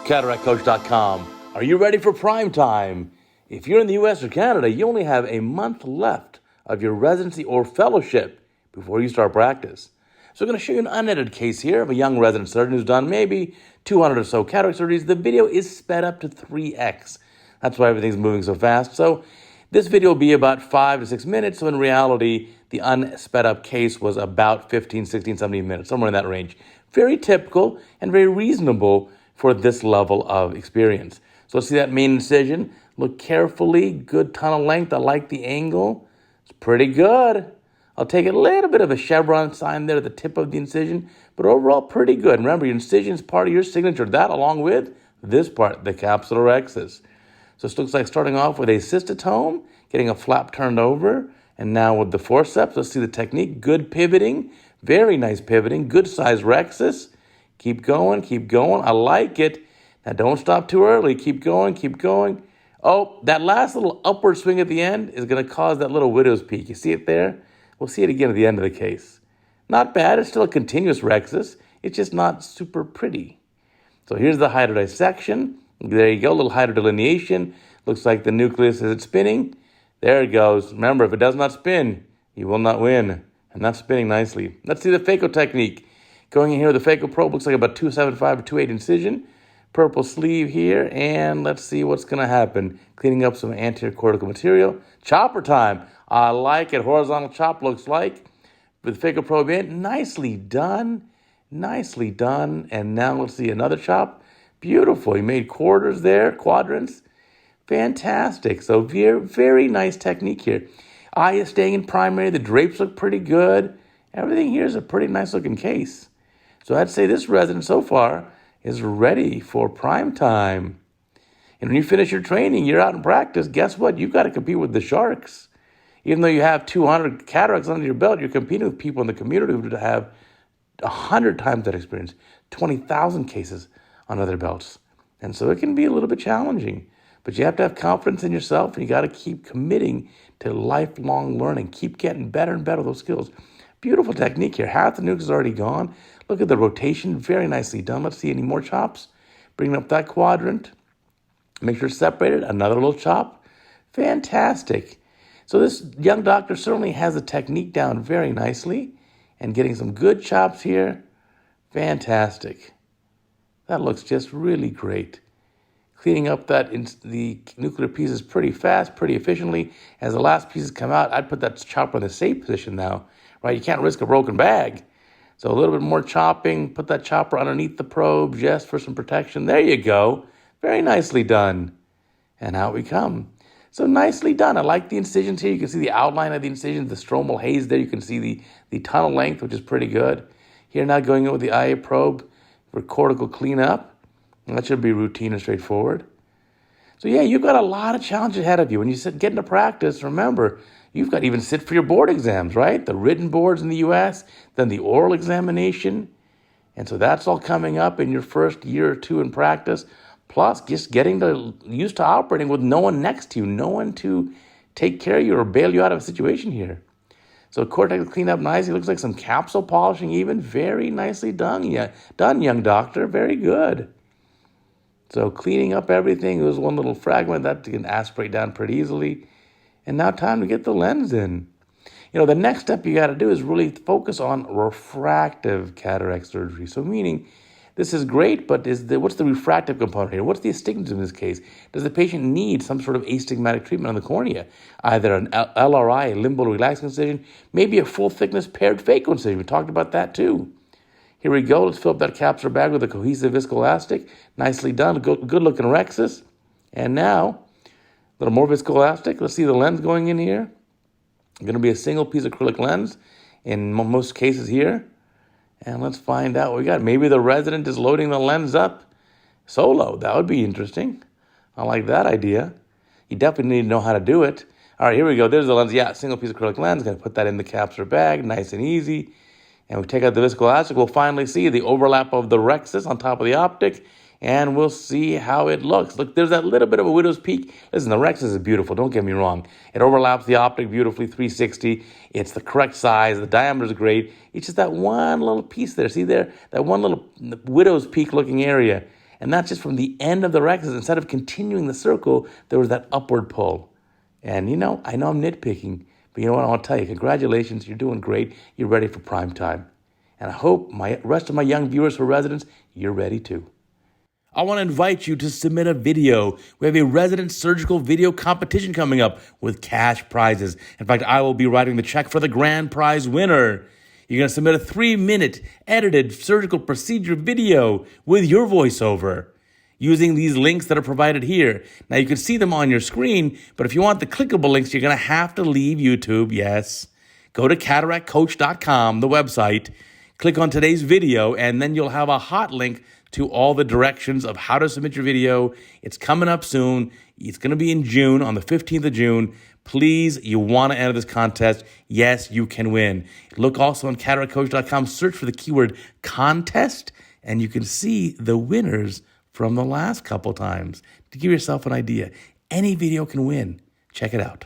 CataractCoach.com. Are you ready for prime time? If you're in the U.S. or Canada, you only have a month left of your residency or fellowship before you start practice. So I'm going to show you an unedited case here of a young resident surgeon who's done maybe 200 or so cataract surgeries. The video is sped up to 3x. That's why everything's moving so fast. So this video will be about 5 to 6 minutes. So in reality, the unsped up case was about 15, 16, 17 minutes, somewhere in that range. Very typical and very reasonable for this level of experience. So let's see that main incision. Look carefully. Good tunnel length. I like the angle. It's pretty good. I'll take a little bit of a chevron sign there at the tip of the incision, but overall pretty good. Remember, your incision is part of your signature. That along with this part, the capsular rhexis. So this looks like starting off with a cystotome, getting a flap turned over, and now with the forceps, let's see the technique. Good pivoting, very nice pivoting, good size rhexis. Keep going, keep going. I like it. Now don't stop too early. Keep going, keep going. Oh, that last little upward swing at the end is going to cause that little widow's peak. You see it there? We'll see it again at the end of the case. Not bad. It's still a continuous rhexis. It's just not super pretty. So here's the hydrodissection. There you go, a little hydrodelineation. Looks like the nucleus is spinning. There it goes. Remember, if it does not spin, you will not win. And that's spinning nicely. Let's see the phaco technique. Going in here with the phaco probe, looks like about 275 or 28 incision. Purple sleeve here, and let's see what's going to happen. Cleaning up some anterior cortical material. Chopper time. I like it. Horizontal chop looks like. With the phaco probe in, nicely done. Nicely done. And now let's see another chop. Beautiful. You made quarters there, quadrants. Fantastic. So very, very nice technique here. Eye is staying in primary. The drapes look pretty good. Everything here is a pretty nice looking case. So I'd say this resident so far is ready for prime time. And when you finish your training, you're out in practice, guess what? You've got to compete with the sharks. Even though you have 200 cataracts under your belt, you're competing with people in the community who have 100 times that experience, 20,000 cases under their belts. And so it can be a little bit challenging. But you have to have confidence in yourself, and you got to keep committing to lifelong learning. Keep getting better and better with those skills. Beautiful technique here. Half the nuke is already gone. Look at the rotation. Very nicely done. Let's see any more chops. Bringing up that quadrant. Make sure it's separated. Another little chop. Fantastic. So this young doctor certainly has the technique down very nicely and getting some good chops here. Fantastic. That looks just really great. Cleaning up the nuclear pieces pretty fast, pretty efficiently. As the last pieces come out, I'd put that chopper in the safe position now. Right? You can't risk a broken bag. So a little bit more chopping. Put that chopper underneath the probe just for some protection. There you go. Very nicely done. And out we come. So nicely done. I like the incisions here. You can see the outline of the incisions, the stromal haze there. You can see the tunnel length, which is pretty good. Here now going in with the IA probe for cortical cleanup. And that should be routine and straightforward. So yeah, you've got a lot of challenges ahead of you. When you get into practice, remember, you've got to even sit for your board exams, right? The written boards in the U.S., then the oral examination. And so that's all coming up in your first year or two in practice. Plus, just getting used to operating with no one next to you, no one to take care of you or bail you out of a situation here. So cortex cleaned up nicely. Looks like some capsule polishing even. Very nicely done. Yeah, done, young doctor. Very good. So cleaning up everything. There's one little fragment that you can aspirate down pretty easily. And now time to get the lens in. You know, the next step you got to do is really focus on refractive cataract surgery. So meaning, this is great, but what's the refractive component here? What's the astigmatism in this case? Does the patient need some sort of astigmatic treatment on the cornea? Either an LRI, a limbal relaxing incision, maybe a full thickness paired phaco incision. We talked about that too. Here we go. Let's fill up that capsular bag with a cohesive viscoelastic. Nicely done. Good looking rhexis. And now, a little more viscoelastic. Let's see the lens going in here. Going to be a single piece acrylic lens in most cases here. And let's find out what we got. Maybe the resident is loading the lens up solo. That would be interesting. I like that idea. You definitely need to know how to do it. All right, here we go. There's the lens. Yeah, single piece acrylic lens. Going to put that in the capsular bag. Nice and easy. And we take out the viscoelastic. We'll finally see the overlap of the rhexis on top of the optic. And we'll see how it looks. Look, there's that little bit of a widow's peak. Listen, the rhexis is beautiful. Don't get me wrong. It overlaps the optic beautifully, 360. It's the correct size. The diameter is great. It's just that one little piece there. See there? That one little widow's peak looking area. And that's just from the end of the rectus. Instead of continuing the circle, there was that upward pull. And I know I'm nitpicking, but you know what? I want to tell you, congratulations. You're doing great. You're ready for prime time. And I hope rest of my young viewers for residents, you're ready too. I want to invite you to submit a video. We have a resident surgical video competition coming up with cash prizes. In fact, I will be writing the check for the grand prize winner. You're going to submit a 3-minute edited surgical procedure video with your voiceover using these links that are provided here. Now, you can see them on your screen, but if you want the clickable links, you're going to have to leave YouTube, yes. Go to CataractCoach.com, the website, click on today's video, and then you'll have a hot link to all the directions of how to submit your video. It's coming up soon. It's going to be in June, on the 15th of June. Please, you want to enter this contest. Yes, you can win. Look also on CataractCoach.com. Search for the keyword contest, and you can see the winners from the last couple times to give yourself an idea. Any video can win. Check it out.